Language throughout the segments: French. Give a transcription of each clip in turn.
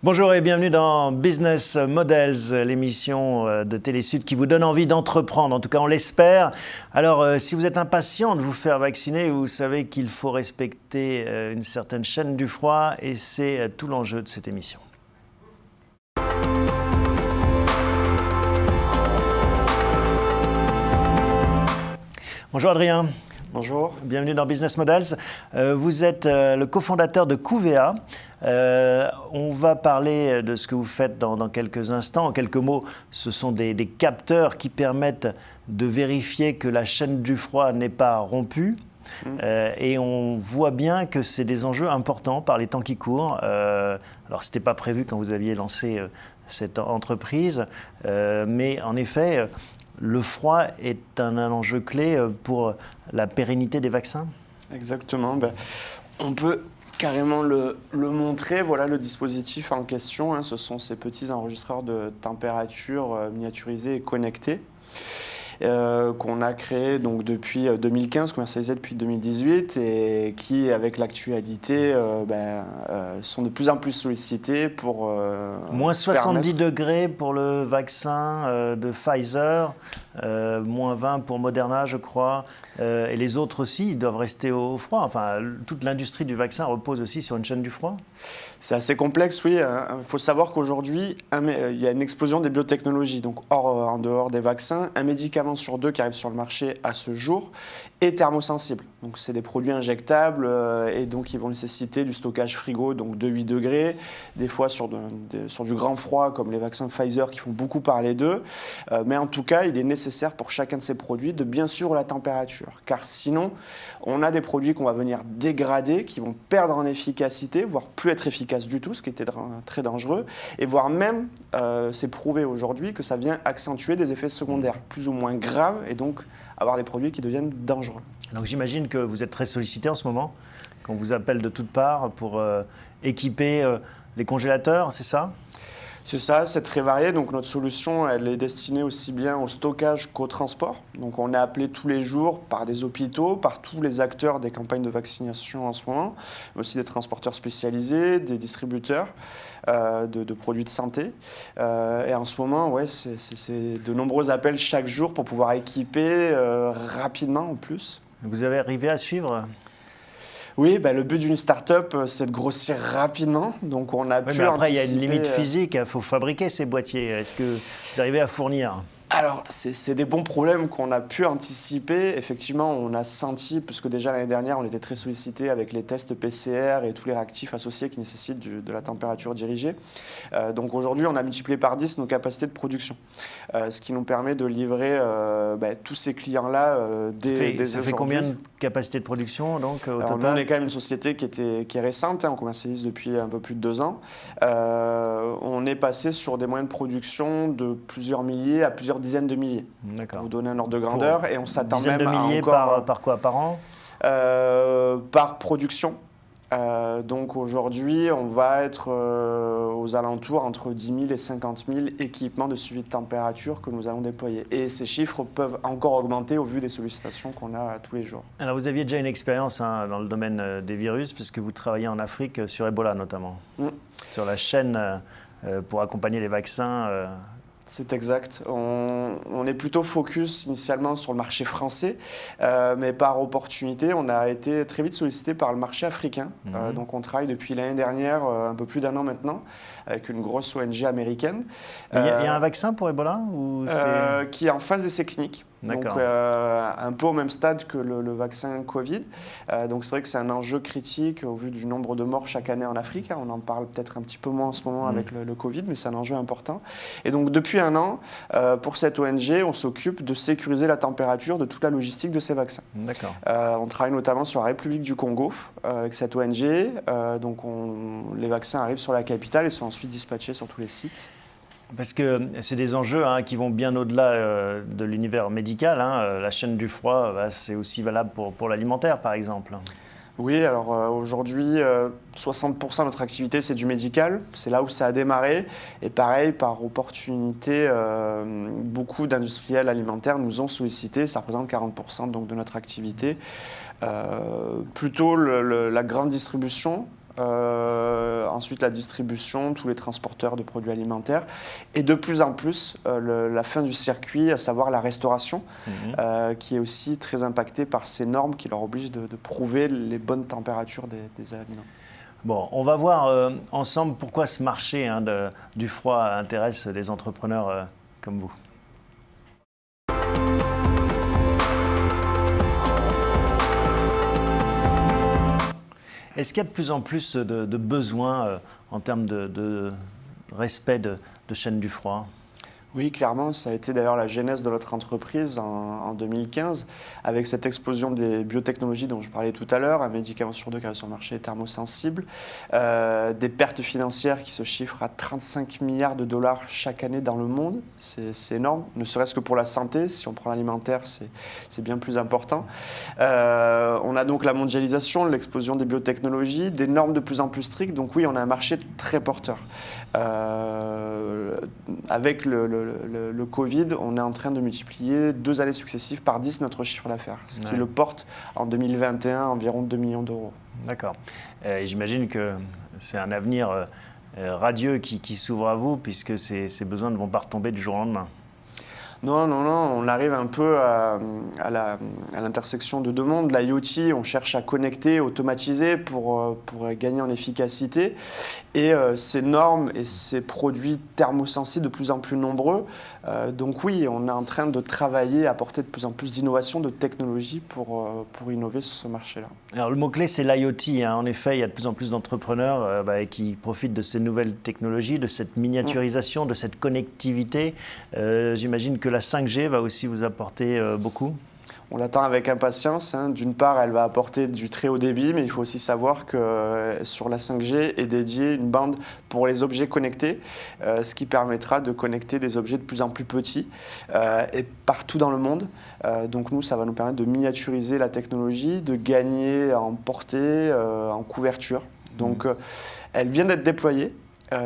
Bonjour et bienvenue dans Business Models, l'émission de Télésud qui vous donne envie d'entreprendre, en tout cas on l'espère. Alors si vous êtes impatient de vous faire vacciner, vous savez qu'il faut respecter une certaine chaîne du froid et c'est tout l'enjeu de cette émission. Bonjour Adrien. Bonjour. Bienvenue dans Business Models. Vous êtes le cofondateur de Couvea. On va parler de ce que vous faites dans quelques instants. En quelques mots, ce sont des capteurs qui permettent de vérifier que la chaîne du froid n'est pas rompue. Et on voit bien que c'est des enjeux importants par les temps qui courent. Alors, ce n'était pas prévu quand vous aviez lancé cette entreprise, mais en effet, le froid est un enjeu clé pour la pérennité des vaccins. Exactement. On peut carrément le montrer. Voilà le dispositif en question. Ce sont ces petits enregistreurs de température miniaturisés et connectés. Qu'on a créé donc depuis 2015, commercialisé depuis 2018 et qui, avec l'actualité, sont de plus en plus sollicités pour moins 70 degrés pour le vaccin de Pfizer, moins 20 pour Moderna, je crois, et les autres aussi, ils doivent rester au froid. Enfin, toute l'industrie du vaccin repose aussi sur une chaîne du froid. C'est assez complexe, oui. Il faut savoir qu'aujourd'hui, il y a une explosion des biotechnologies. Donc, en dehors des vaccins, un médicament sur 2 qui arrive sur le marché à ce jour est thermosensible. Donc, c'est des produits injectables et donc ils vont nécessiter du stockage frigo, donc de 8 degrés, des fois sur du grand froid, comme les vaccins Pfizer qui font beaucoup parler d'eux. Mais en tout cas, il est nécessaire pour chacun de ces produits de bien suivre la température. Car sinon, on a des produits qu'on va venir dégrader, qui vont perdre en efficacité, voire plus être efficaces du tout, ce qui était très dangereux, et voire même, c'est prouvé aujourd'hui que ça vient accentuer des effets secondaires plus ou moins graves, et donc avoir des produits qui deviennent dangereux. Donc j'imagine que vous êtes très sollicité en ce moment, qu'on vous appelle de toutes parts pour équiper les congélateurs, c'est ça ? C'est ça, c'est très varié. Donc notre solution, elle est destinée aussi bien au stockage qu'au transport. Donc on est appelé tous les jours par des hôpitaux, par tous les acteurs des campagnes de vaccination en ce moment, mais aussi des transporteurs spécialisés, des distributeurs de produits de santé. Et en ce moment, ouais, c'est de nombreux appels chaque jour pour pouvoir équiper rapidement en plus. Vous avez arrivé à suivre ? Oui, le but d'une start-up, c'est de grossir rapidement. Donc, on a pu mais après, anticiper... il y a une limite physique. Il faut fabriquer ces boîtiers. Est-ce que vous arrivez à fournir ? Alors, c'est des bons problèmes qu'on a pu anticiper. Effectivement, on a senti, puisque déjà l'année dernière, on était très sollicité avec les tests PCR et tous les réactifs associés qui nécessitent de la température dirigée. Donc aujourd'hui, on a multiplié par 10 nos capacités de production, ce qui nous permet de livrer tous ces clients-là dès aujourd'hui. Ça fait combien de capacités de production donc, au total ? Nous, on est quand même une société qui est récente, on commercialise depuis un peu plus de 2 ans. On est passé sur des moyens de production de plusieurs milliers à plusieurs dizaines de milliers. D'accord. Pour vous donner un ordre de grandeur. Et on s'attend même à encore... Par quoi ? Par an ? Par production. Donc aujourd'hui, on va être aux alentours entre 10 000 et 50 000 équipements de suivi de température que nous allons déployer. Et ces chiffres peuvent encore augmenter au vu des sollicitations qu'on a tous les jours. Alors vous aviez déjà une expérience dans le domaine des virus, puisque vous travaillez en Afrique sur Ebola notamment, sur la chaîne pour accompagner les vaccins. C'est exact. On est plutôt focus initialement sur le marché français, mais par opportunité, on a été très vite sollicité par le marché africain. Donc on travaille depuis l'année dernière, un peu plus d'1 an maintenant, avec une grosse ONG américaine. Il y a un vaccin pour Ebola ou qui est en phase d'essai clinique. Donc un peu au même stade que le vaccin Covid. Donc c'est vrai que c'est un enjeu critique au vu du nombre de morts chaque année en Afrique. On en parle peut-être un petit peu moins en ce moment avec le Covid, mais c'est un enjeu important. Et donc depuis 1 an, pour cette ONG, on s'occupe de sécuriser la température de toute la logistique de ces vaccins. D'accord. On travaille notamment sur la République du Congo avec cette ONG. Donc les vaccins arrivent sur la capitale et sont ensuite dispatchés sur tous les sites. Parce que c'est des enjeux qui vont bien au-delà de l'univers médical. La chaîne du froid, c'est aussi valable pour l'alimentaire, par exemple. Oui, alors aujourd'hui, 60% de notre activité, c'est du médical. C'est là où ça a démarré. Et pareil, par opportunité, beaucoup d'industriels alimentaires nous ont sollicité. Ça représente 40% donc, de notre activité. Plutôt la grande distribution, Ensuite, la distribution, tous les transporteurs de produits alimentaires. Et de plus en plus, la fin du circuit, à savoir la restauration, qui est aussi très impactée par ces normes qui leur obligent de prouver les bonnes températures des aliments. Bon, on va voir ensemble pourquoi ce marché du froid intéresse des entrepreneurs comme vous. Est-ce qu'il y a de plus en plus de besoins en termes de respect de chaîne du froid ? Oui, clairement, ça a été d'ailleurs la genèse de notre entreprise en 2015, avec cette explosion des biotechnologies dont je parlais tout à l'heure, un médicament sur deux qui arrive sur le marché thermosensible, des pertes financières qui se chiffrent à 35 milliards de dollars chaque année dans le monde, c'est énorme, ne serait-ce que pour la santé, si on prend l'alimentaire, c'est bien plus important. On a donc la mondialisation, l'explosion des biotechnologies, des normes de plus en plus strictes, donc oui, on a un marché très porteur. Avec le Covid, on est en train de multiplier 2 années successives par 10 notre chiffre d'affaires, ce qui le porte en 2021 à environ 2 millions d'euros. D'accord. J'imagine que c'est un avenir radieux qui s'ouvre à vous, puisque ces besoins ne vont pas retomber du jour au lendemain. Non, on arrive un peu à l'intersection de deux mondes. L'IoT, on cherche à connecter, automatiser pour gagner en efficacité. Et ces normes et ces produits thermosensibles de plus en plus nombreux. Donc oui, on est en train de travailler, à apporter de plus en plus d'innovation, de technologie pour innover sur ce marché-là. Alors le mot-clé, c'est l'IoT. En effet, il y a de plus en plus d'entrepreneurs qui profitent de ces nouvelles technologies, de cette miniaturisation, de cette connectivité. J'imagine que la 5G va aussi vous apporter beaucoup. On l'attend avec impatience. D'une part, elle va apporter du très haut débit, mais il faut aussi savoir que sur la 5G est dédiée une bande pour les objets connectés, ce qui permettra de connecter des objets de plus en plus petits et partout dans le monde. Donc nous, ça va nous permettre de miniaturiser la technologie, de gagner en portée, en couverture. Donc elle vient d'être déployée.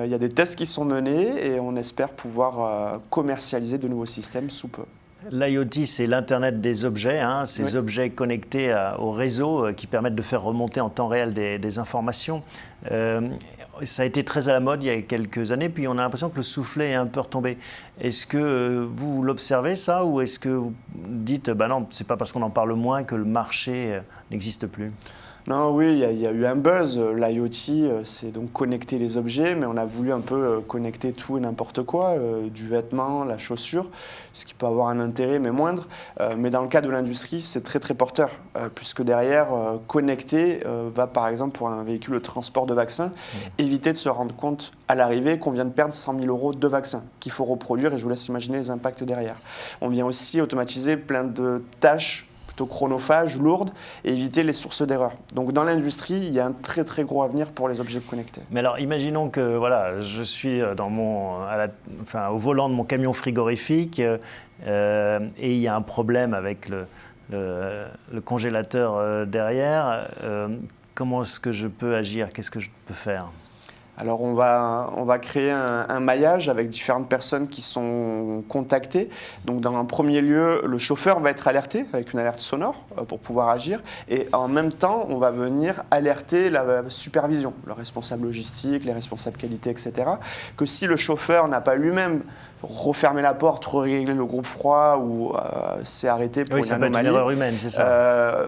Il y a des tests qui sont menés et on espère pouvoir commercialiser de nouveaux systèmes sous peu. L'IoT, c'est l'Internet des objets, ces objets connectés au réseau qui permettent de faire remonter en temps réel des informations. Ça a été très à la mode il y a quelques années, puis on a l'impression que le soufflet est un peu retombé. Est-ce que vous l'observez ça, ou est-ce que vous dites non, c'est pas parce qu'on en parle moins que le marché n'existe plus ? Non, oui, il y a eu un buzz. L'IoT, c'est donc connecter les objets, mais on a voulu un peu connecter tout et n'importe quoi, du vêtement, la chaussure, ce qui peut avoir un intérêt, mais moindre. Mais dans le cas de l'industrie, c'est très très porteur, puisque derrière, connecter va par exemple pour un véhicule de transport de vaccins, éviter de se rendre compte à l'arrivée qu'on vient de perdre 100 000 euros de vaccins qu'il faut reproduire, et je vous laisse imaginer les impacts derrière. On vient aussi automatiser plein de tâches chronophages, lourdes, et éviter les sources d'erreurs. Donc dans l'industrie, il y a un très très gros avenir pour les objets connectés. Mais alors imaginons que je suis au volant de mon camion frigorifique et il y a un problème avec le congélateur derrière. Comment est-ce que je peux agir ? Qu'est-ce que je peux faire ? Alors on va créer un maillage avec différentes personnes qui sont contactées. Donc dans un premier lieu, le chauffeur va être alerté avec une alerte sonore pour pouvoir agir. Et en même temps, on va venir alerter la supervision, le responsable logistique, les responsables qualité, etc. Que si le chauffeur n'a pas lui-même refermer la porte, régler le groupe froid ou s'est arrêté pour une anomalie. Peut être une erreur humaine, c'est ça.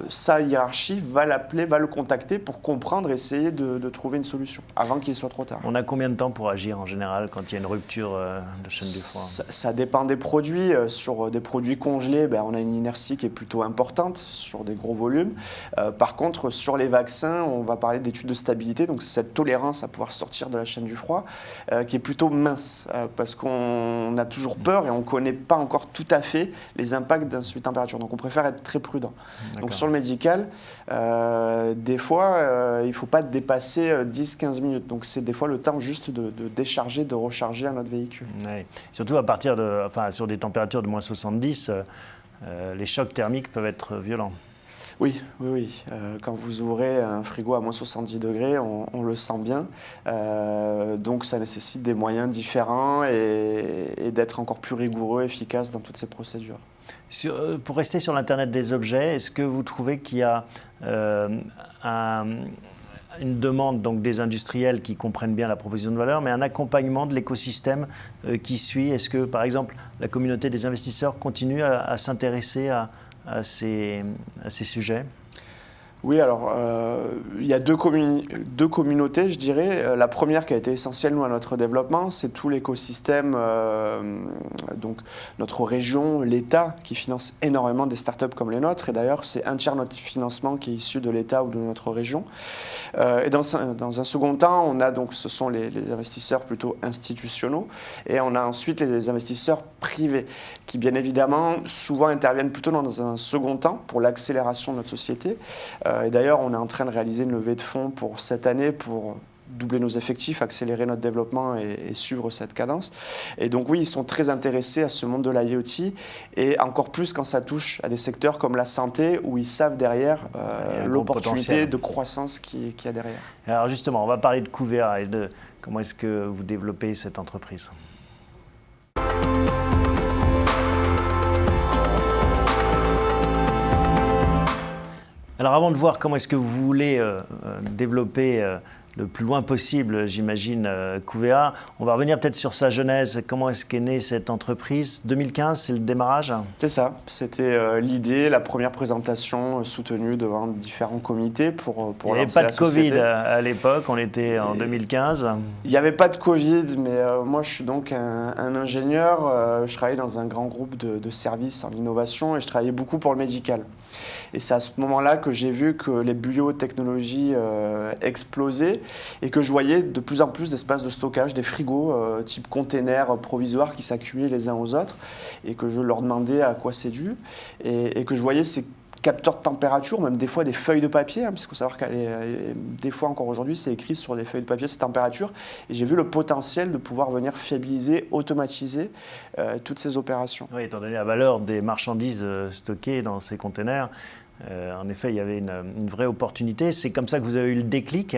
Sa hiérarchie va l'appeler, va le contacter pour comprendre, essayer de trouver une solution avant qu'il soit trop tard. On a combien de temps pour agir en général quand il y a une rupture de chaîne du froid ? Ça dépend des produits. Sur des produits congelés, on a une inertie qui est plutôt importante sur des gros volumes. Par contre, sur les vaccins, on va parler d'études de stabilité, donc cette tolérance à pouvoir sortir de la chaîne du froid qui est plutôt mince parce qu'on a toujours peur et on ne connaît pas encore tout à fait les impacts d'un suivi de température. Donc on préfère être très prudent. Donc sur le médical, des fois, il ne faut pas dépasser 10-15 minutes. Donc c'est des fois le temps juste de décharger, de recharger un autre véhicule. Oui. Surtout sur des températures de moins 70, les chocs thermiques peuvent être violents. Oui. Quand vous ouvrez un frigo à moins 70 degrés, on le sent bien. Donc ça nécessite des moyens différents et d'être encore plus rigoureux, efficace dans toutes ces procédures. Pour rester sur l'Internet des objets, est-ce que vous trouvez qu'il y a un une demande donc, des industriels qui comprennent bien la proposition de valeur, mais un accompagnement de l'écosystème qui suit. Est-ce que, par exemple, la communauté des investisseurs continue à s'intéresser à ces sujets ? Oui, alors il y a deux communautés, je dirais. La première qui a été essentielle, nous, à notre développement, c'est tout l'écosystème, donc notre région, l'État, qui finance énormément des startups comme les nôtres. Et d'ailleurs, c'est un tiers de notre financement qui est issu de l'État ou de notre région. Et dans un second temps, on a donc, ce sont les investisseurs plutôt institutionnels. Et on a ensuite les investisseurs privés, qui bien évidemment, souvent interviennent plutôt dans un second temps pour l'accélération de notre société. Et d'ailleurs, on est en train de réaliser une levée de fonds pour cette année pour doubler nos effectifs, accélérer notre développement et suivre cette cadence. Et donc oui, ils sont très intéressés à ce monde de l'IoT et encore plus quand ça touche à des secteurs comme la santé où ils savent derrière l'opportunité de croissance qu'il y a derrière. Alors justement, on va parler de Couvea et de comment est-ce que vous développez cette entreprise. Alors avant de voir comment est-ce que vous voulez développer le plus loin possible, j'imagine, Couvea, on va revenir peut-être sur sa genèse. Comment est-ce qu'est née cette entreprise ? 2015, c'est le démarrage ? C'est ça, c'était l'idée, la première présentation soutenue devant différents comités pour il n'y avait pas de Covid à l'époque, on était en 2015. Il n'y avait pas de Covid, mais moi je suis donc un ingénieur, je travaillais dans un grand groupe de services en innovation et je travaillais beaucoup pour le médical. Et c'est à ce moment-là que j'ai vu que les biotechnologies explosaient et que je voyais de plus en plus d'espaces de stockage, des frigos type containers provisoires qui s'accumulaient les uns aux autres et que je leur demandais à quoi c'est dû et que je voyais ces capteurs de température, même des fois des feuilles de papier, parce qu'il faut savoir que des fois encore aujourd'hui c'est écrit sur des feuilles de papier, ces températures, et j'ai vu le potentiel de pouvoir venir fiabiliser, automatiser toutes ces opérations. Oui, étant donné la valeur des marchandises stockées dans ces containers, en effet il y avait une vraie opportunité. C'est comme ça que vous avez eu le déclic.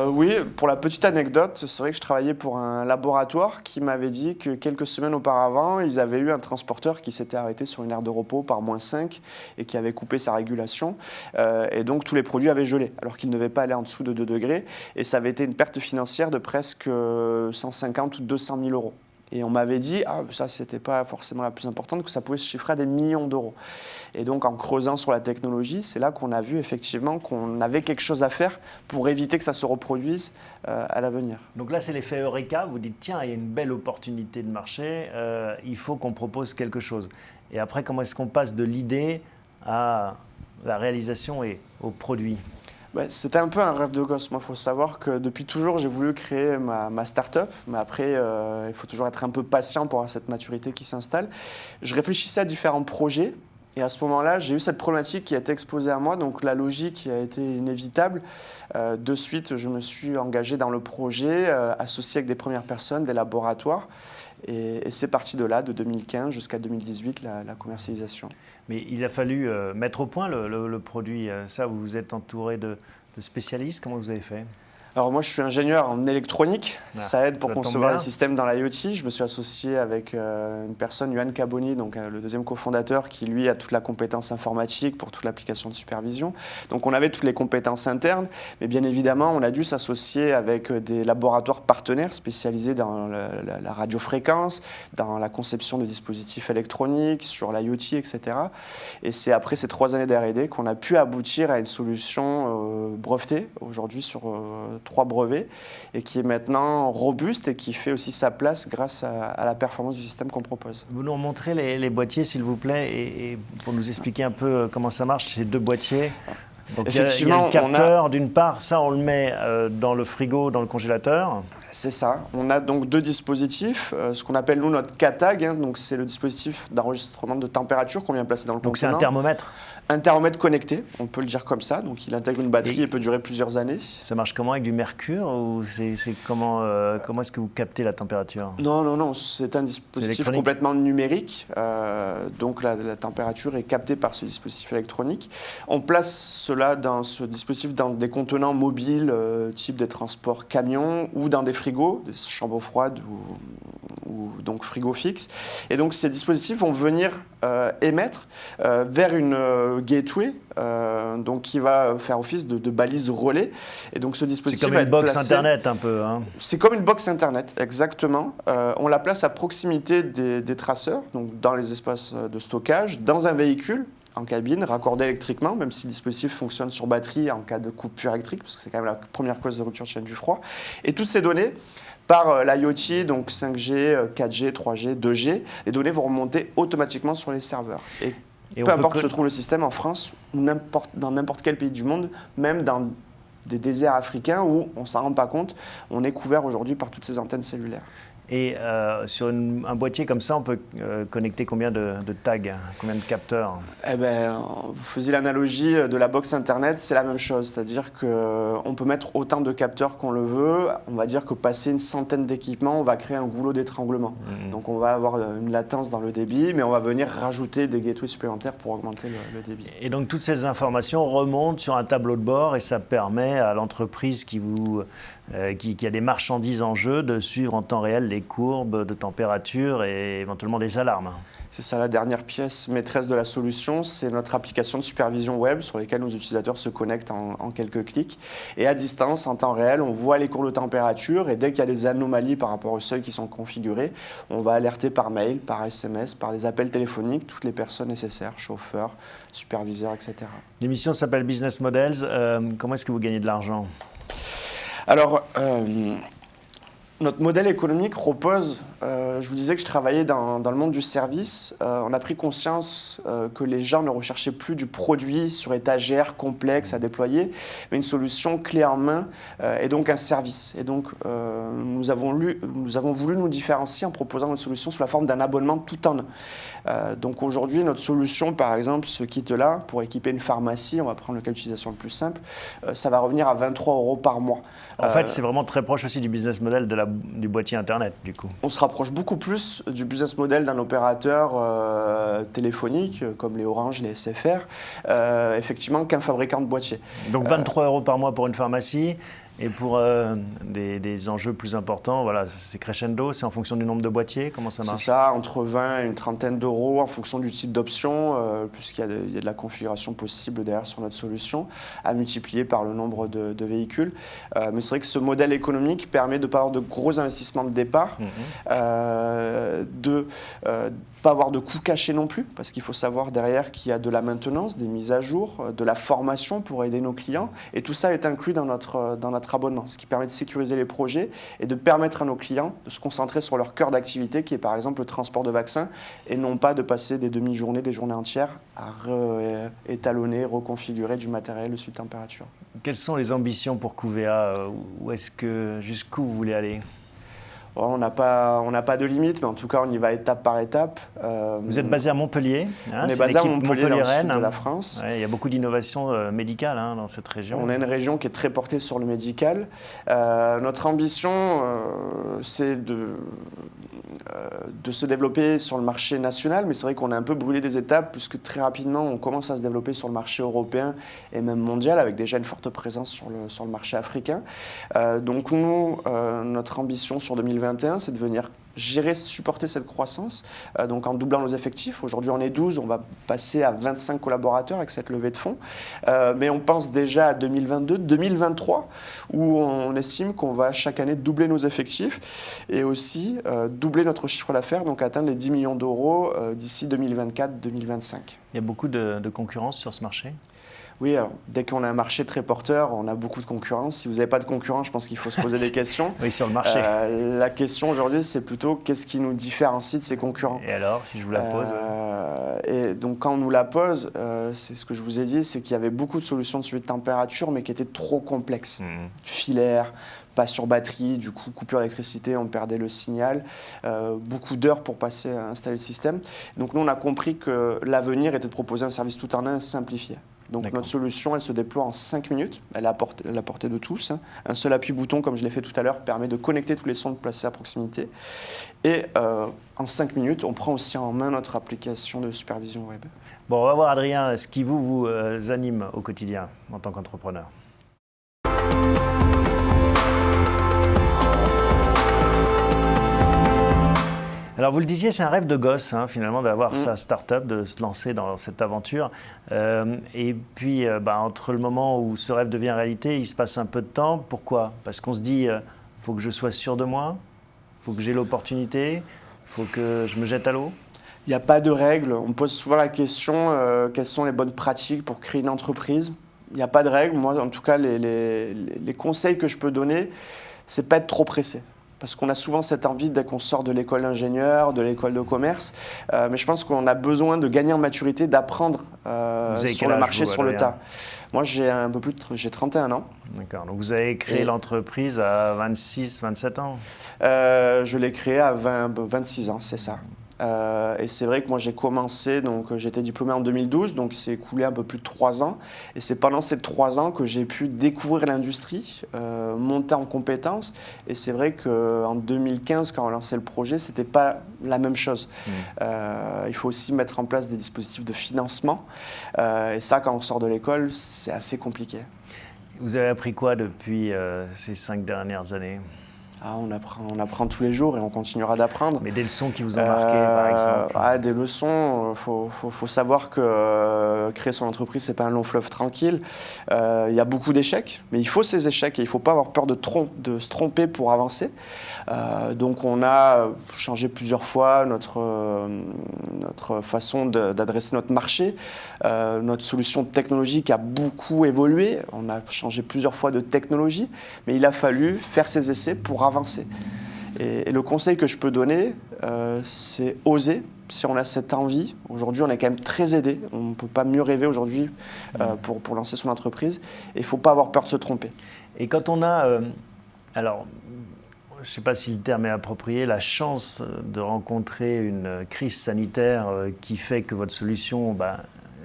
Oui, pour la petite anecdote, c'est vrai que je travaillais pour un laboratoire qui m'avait dit que quelques semaines auparavant, ils avaient eu un transporteur qui s'était arrêté sur une aire de repos par -5 et qui avait coupé sa régulation. Et donc tous les produits avaient gelé, alors qu'ils ne devaient pas aller en dessous de 2 degrés. Et ça avait été une perte financière de presque 150 ou 200 000 euros. Et on m'avait dit, ça c'était pas forcément la plus importante, que ça pouvait se chiffrer à des millions d'euros. Et donc en creusant sur la technologie, c'est là qu'on a vu effectivement qu'on avait quelque chose à faire pour éviter que ça se reproduise à l'avenir. Donc là c'est l'effet Eureka, vous dites tiens il y a une belle opportunité de marché, il faut qu'on propose quelque chose. Et après comment est-ce qu'on passe de l'idée à la réalisation et au produit ? C'était un peu un rêve de gosse. Moi, il faut savoir que depuis toujours, j'ai voulu créer ma start-up. Mais après, il faut toujours être un peu patient pour avoir cette maturité qui s'installe. Je réfléchissais à différents projets. Et à ce moment-là, j'ai eu cette problématique qui a été exposée à moi. Donc, la logique a été inévitable. De suite, je me suis engagé dans le projet, associé avec des premières personnes, des laboratoires. Et c'est parti de là, de 2015 jusqu'à 2018, la commercialisation. Mais il a fallu mettre au point le produit. Ça, vous vous êtes entouré de spécialistes. Comment vous avez fait ? Alors moi, je suis ingénieur en électronique. Ça aide pour concevoir les systèmes dans l'IoT. Je me suis associé avec une personne, Yoann Caboni, donc le deuxième cofondateur, qui lui a toute la compétence informatique pour toute l'application de supervision. Donc on avait toutes les compétences internes, mais bien évidemment, on a dû s'associer avec des laboratoires partenaires spécialisés dans la radiofréquence, dans la conception de dispositifs électroniques, sur l'IoT, etc. Et c'est après ces 3 années d'R&D qu'on a pu aboutir à une solution brevetée aujourd'hui sur 3 brevets et qui est maintenant robuste et qui fait aussi sa place grâce à la performance du système qu'on propose. Vous nous remontrez les boîtiers s'il vous plaît et pour nous expliquer un peu comment ça marche ces 2 boîtiers. Donc effectivement, il y a le capteur d'une part, ça on le met dans le frigo, dans le congélateur. C'est ça. On a donc 2 dispositifs, ce qu'on appelle nous notre K-Tag, donc c'est le dispositif d'enregistrement de température qu'on vient placer dans le contenant. Donc c'est un thermomètre ? Un thermomètre connecté, on peut le dire comme ça, donc il intègre une batterie et peut durer plusieurs années. Ça marche comment, avec du mercure ou c'est comment est-ce que vous captez la température ? Non, c'est un dispositif complètement numérique, donc la température est captée par ce dispositif électronique. On place ce dispositif dans des contenants mobiles, type des transports camions ou dans des frigos frigo, des chambres froides ou donc frigo fixe. Et donc ces dispositifs vont venir émettre vers une gateway donc qui va faire office de balise relais. Et donc ce dispositif c'est comme une box internet un peu. Hein. C'est comme une box internet, exactement. On la place à proximité des traceurs, donc dans les espaces de stockage, dans un véhicule en cabine, raccordé électriquement, même si le dispositif fonctionne sur batterie en cas de coupure électrique, parce que c'est quand même la première cause de rupture de chaîne du froid. Et toutes ces données, par l'IoT, donc 5G, 4G, 3G, 2G, les données vont remonter automatiquement sur les serveurs. Et peu importe où se trouve le système, en France ou dans n'importe quel pays du monde, même dans des déserts africains où on ne s'en rend pas compte, on est couvert aujourd'hui par toutes ces antennes cellulaires. Et sur un boîtier comme ça, on peut connecter combien de tags, combien de capteurs? Eh bien, vous faisiez l'analogie de la box Internet, c'est la même chose. C'est-à-dire qu'on peut mettre autant de capteurs qu'on le veut. On va dire que passer une centaine d'équipements, on va créer un goulot d'étranglement. Donc on va avoir une latence dans le débit, mais on va venir rajouter des gateways supplémentaires pour augmenter le débit. Et donc toutes ces informations remontent sur un tableau de bord et ça permet à l'entreprise qui a des marchandises en jeu de suivre en temps réel les courbes de température et éventuellement des alarmes. C'est ça la dernière pièce maîtresse de la solution, c'est notre application de supervision web sur laquelle nos utilisateurs se connectent en quelques clics. Et à distance, en temps réel, on voit les courbes de température et dès qu'il y a des anomalies par rapport aux seuils qui sont configurés, on va alerter par mail, par SMS, par des appels téléphoniques toutes les personnes nécessaires, chauffeurs, superviseurs, etc. L'émission s'appelle Business Models. Comment est-ce que vous gagnez de l'argent ? Alors, notre modèle économique repose, je vous disais que je travaillais dans le monde du service. On a pris conscience que les gens ne recherchaient plus du produit sur étagère complexe à déployer, mais une solution clé en main et donc un service. Et donc, nous avons voulu nous différencier en proposant notre solution sous la forme d'un abonnement tout en un. Donc aujourd'hui, notre solution, par exemple, ce kit-là, pour équiper une pharmacie, on va prendre le cas d'utilisation le plus simple, ça va revenir à 23 € par mois. En fait, c'est vraiment très proche aussi du business model du boîtier Internet, du coup. On se rapproche beaucoup plus du business model d'un opérateur téléphonique, comme les Orange, les SFR, effectivement, qu'un fabricant de boîtiers. Donc 23 € par mois pour une pharmacie. Et pour des enjeux plus importants, voilà, c'est crescendo, c'est en fonction du nombre de boîtiers, comment ça marche ? C'est ça, entre 20 et une trentaine d'euros en fonction du type d'option, puisqu'il y a de la configuration possible derrière sur notre solution, à multiplier par le nombre de véhicules. Mais c'est vrai que ce modèle économique permet de ne pas avoir de gros investissements de départ, de pas avoir de coûts cachés non plus, parce qu'il faut savoir derrière qu'il y a de la maintenance, des mises à jour, de la formation pour aider nos clients, et tout ça est inclus dans notre abonnement, ce qui permet de sécuriser les projets et de permettre à nos clients de se concentrer sur leur cœur d'activité, qui est par exemple le transport de vaccins, et non pas de passer des demi-journées, des journées entières à étalonner, reconfigurer du matériel sous température. Quelles sont les ambitions pour Couvea ? Jusqu'où vous voulez aller ? On n'a pas de limite, mais en tout cas, on y va étape par étape. Vous êtes basé à Montpellier, on est basé à Montpellier, dans le sud de la France. Ouais, il y a beaucoup d'innovations médicales dans cette région. On a une région qui est très portée sur le médical. Notre ambition, c'est de se développer sur le marché national, mais c'est vrai qu'on a un peu brûlé des étapes, puisque très rapidement, on commence à se développer sur le marché européen et même mondial, avec déjà une forte présence sur le marché africain. Donc nous, notre ambition sur 2021, c'est de venir supporter cette croissance, donc en doublant nos effectifs. Aujourd'hui, on est 12, on va passer à 25 collaborateurs avec cette levée de fonds. Mais on pense déjà à 2022, 2023, où on estime qu'on va chaque année doubler nos effectifs et aussi doubler notre chiffre d'affaires, donc atteindre les 10 millions d'euros d'ici 2024-2025. Il y a beaucoup de concurrence sur ce marché ? Oui, alors, dès qu'on a un marché très porteur, on a beaucoup de concurrence. Si vous n'avez pas de concurrence, je pense qu'il faut se poser des questions. Oui, sur le marché. La question aujourd'hui, c'est plutôt qu'est-ce qui nous différencie de ces concurrents. Et alors, si je vous la pose Et donc, quand on nous la pose, c'est ce que je vous ai dit, c'est qu'il y avait beaucoup de solutions de suivi de température, mais qui étaient trop complexes. Filaires, pas sur batterie, du coup, coupure d'électricité, on perdait le signal. Beaucoup d'heures pour passer à installer le système. Donc, nous, on a compris que l'avenir était de proposer un service tout en un simplifié. Donc notre solution, elle se déploie en 5 minutes, elle est à la portée de tous. Un seul appui-bouton, comme je l'ai fait tout à l'heure, permet de connecter tous les sondes placés à proximité. Et en 5 minutes, on prend aussi en main notre application de supervision web. Bon, on va voir Adrien, ce qui vous anime au quotidien en tant qu'entrepreneur. Alors vous le disiez, c'est un rêve de gosse finalement d'avoir sa start-up, de se lancer dans cette aventure. Et puis entre le moment où ce rêve devient réalité, il se passe un peu de temps. Pourquoi? Parce qu'on se dit, il faut que je sois sûr de moi, il faut que j'ai l'opportunité, il faut que je me jette à l'eau. Il n'y a pas de règles. On me pose souvent la question, quelles sont les bonnes pratiques pour créer une entreprise? Il n'y a pas de règles. Moi, en tout cas, les conseils que je peux donner, c'est pas être trop pressé. Parce qu'on a souvent cette envie dès qu'on sort de l'école d'ingénieur, de l'école de commerce. Mais je pense qu'on a besoin de gagner en maturité, d'apprendre sur le marché, sur le tas. Moi, j'ai 31 ans. D'accord. Donc vous avez créé l'entreprise à 26, 27 ans? Je l'ai créée à 26 ans, c'est ça. Et c'est vrai que moi j'ai commencé, donc j'ai été diplômé en 2012, donc c'est écoulé un peu plus de 3 ans. Et c'est pendant ces 3 ans que j'ai pu découvrir l'industrie, monter en compétences. Et c'est vrai qu'en 2015, quand on lançait le projet, c'était pas la même chose. Il faut aussi mettre en place des dispositifs de financement. Et ça, quand on sort de l'école, c'est assez compliqué. Vous avez appris quoi depuis ces 5 dernières années? On apprend tous les jours et on continuera d'apprendre. Mais des leçons qui vous ont marqué, par exemple? Des leçons, faut savoir que créer son entreprise, ce n'est pas un long fleuve tranquille. Il y a beaucoup d'échecs, mais il faut ces échecs et il ne faut pas avoir peur de se tromper pour avancer. Donc on a changé plusieurs fois notre façon d'adresser notre marché. Notre solution technologique a beaucoup évolué. On a changé plusieurs fois de technologie, mais il a fallu faire ces essais pour avancer. Et le conseil que je peux donner, c'est oser. Si on a cette envie, aujourd'hui on est quand même très aidé, on ne peut pas mieux rêver aujourd'hui pour lancer son entreprise, et il ne faut pas avoir peur de se tromper. Et quand on a, alors je ne sais pas si le terme est approprié, la chance de rencontrer une crise sanitaire qui fait que votre solution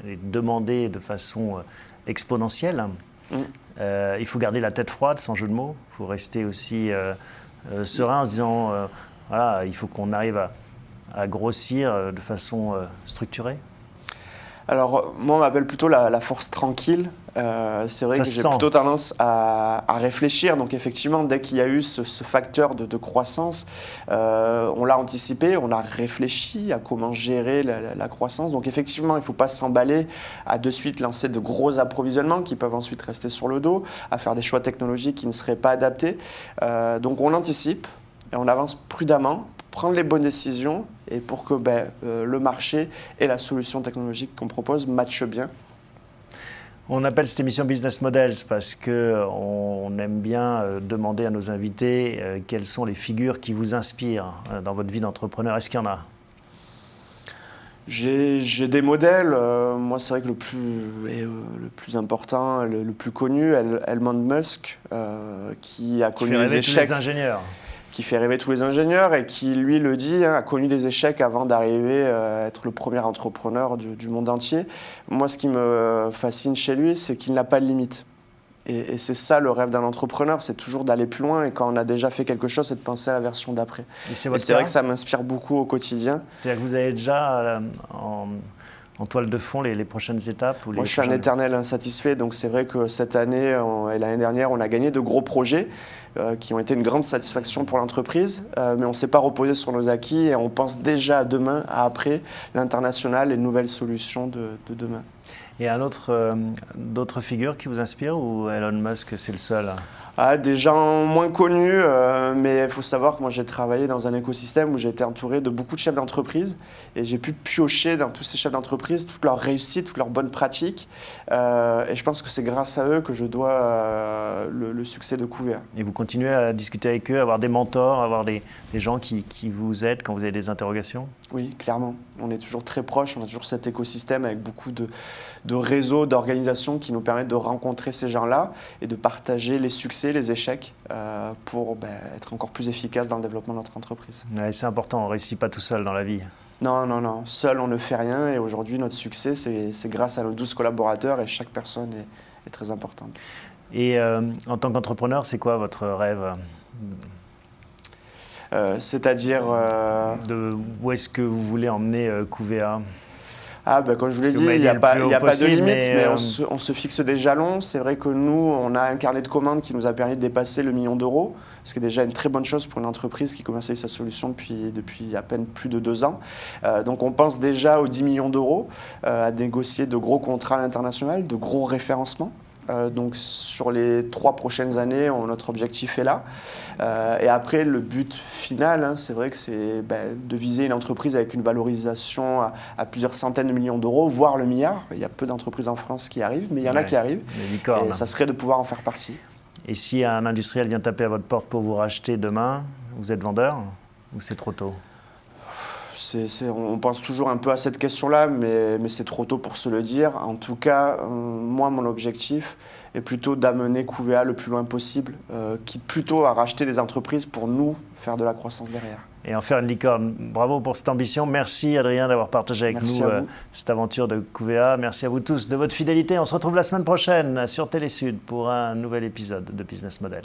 est demandée de façon exponentielle, il faut garder la tête froide, sans jeu de mots, il faut rester aussi serein en se disant, voilà, il faut qu'on arrive à grossir de façon structurée. Alors, moi, on m'appelle plutôt la force tranquille. C'est vrai que j'ai plutôt tendance à réfléchir. Donc, effectivement, dès qu'il y a eu ce facteur de croissance, on l'a anticipé, on a réfléchi à comment gérer la croissance. Donc, effectivement, il ne faut pas s'emballer à de suite lancer de gros approvisionnements qui peuvent ensuite rester sur le dos, à faire des choix technologiques qui ne seraient pas adaptés. Donc, on anticipe et on avance prudemment, prendre les bonnes décisions et pour que le marché et la solution technologique qu'on propose matchent bien. On appelle cette émission Business Models parce qu'on aime bien demander à nos invités quelles sont les figures qui vous inspirent dans votre vie d'entrepreneur. Est-ce qu'il y en a? J'ai des modèles. Moi, c'est vrai que le plus important, le plus connu, Elon Musk, qui a connu des échecs. Tous les ingénieurs. Qui fait rêver tous les ingénieurs et qui, lui, le dit, a connu des échecs avant d'arriver à être le premier entrepreneur du monde entier. Moi, ce qui me fascine chez lui, c'est qu'il n'a pas de limite. Et c'est ça le rêve d'un entrepreneur, c'est toujours d'aller plus loin et quand on a déjà fait quelque chose, c'est de penser à la version d'après. Et c'est vrai que ça m'inspire beaucoup au quotidien. C'est-à-dire que vous avez déjà en toile de fond les prochaines étapes? Moi, je suis un éternel insatisfait, donc c'est vrai que cette année et l'année dernière, on a gagné de gros projets qui ont été une grande satisfaction pour l'entreprise, mais on ne s'est pas reposé sur nos acquis et on pense déjà à demain, à après, l'international, les nouvelles solutions de demain. Et d'autres figures qui vous inspirent ou Elon Musk, c'est le seul? Des gens moins connus, mais il faut savoir que moi j'ai travaillé dans un écosystème où j'ai été entouré de beaucoup de chefs d'entreprise et j'ai pu piocher dans tous ces chefs d'entreprise toutes leurs réussites, toutes leurs bonnes pratiques et je pense que c'est grâce à eux que je dois le succès de Couvea. Et vous continuez à discuter avec eux, avoir des mentors, avoir des gens qui vous aident quand vous avez des interrogations? Oui, clairement. On est toujours très proches, on a toujours cet écosystème avec beaucoup de réseaux, d'organisations qui nous permettent de rencontrer ces gens-là et de partager les succès, les échecs pour être encore plus efficace dans le développement de notre entreprise. Ouais, c'est important, on ne réussit pas tout seul dans la vie. Non. Seul, on ne fait rien et aujourd'hui, notre succès, c'est grâce à nos 12 collaborateurs et chaque personne est très importante. Et en tant qu'entrepreneur, c'est quoi votre rêve? C'est-à-dire... Où est-ce que vous voulez emmener Couvea? Comme je vous l'ai dit, m'avez il n'y a le pas plus haut de possible, limite, mais mais, on se fixe des jalons. C'est vrai que nous, on a un carnet de commandes qui nous a permis de dépasser le 1 million d'euros, ce qui est déjà une très bonne chose pour une entreprise qui commercialise sa solution depuis à peine plus de 2 ans. Donc on pense déjà aux 10 millions d'euros, à négocier de gros contrats à l'international, de gros référencements. Donc sur les 3 prochaines années, notre objectif est là. Et après, le but final, c'est vrai que c'est de viser une entreprise avec une valorisation à plusieurs centaines de millions d'euros, voire le milliard. Il y a peu d'entreprises en France qui arrivent, mais il y en a qui arrivent. Et ça serait de pouvoir en faire partie. Et si un industriel vient taper à votre porte pour vous racheter demain, vous êtes vendeur ou c'est trop tôt ? On pense toujours un peu à cette question-là, mais c'est trop tôt pour se le dire. En tout cas, moi, mon objectif est plutôt d'amener QVA le plus loin possible, quitte plutôt à racheter des entreprises pour nous faire de la croissance derrière. Et en faire une licorne. Bravo pour cette ambition. Merci Adrien d'avoir partagé avec nous cette aventure de QVA. Merci à vous tous de votre fidélité. On se retrouve la semaine prochaine sur Télé Sud pour un nouvel épisode de Business Models.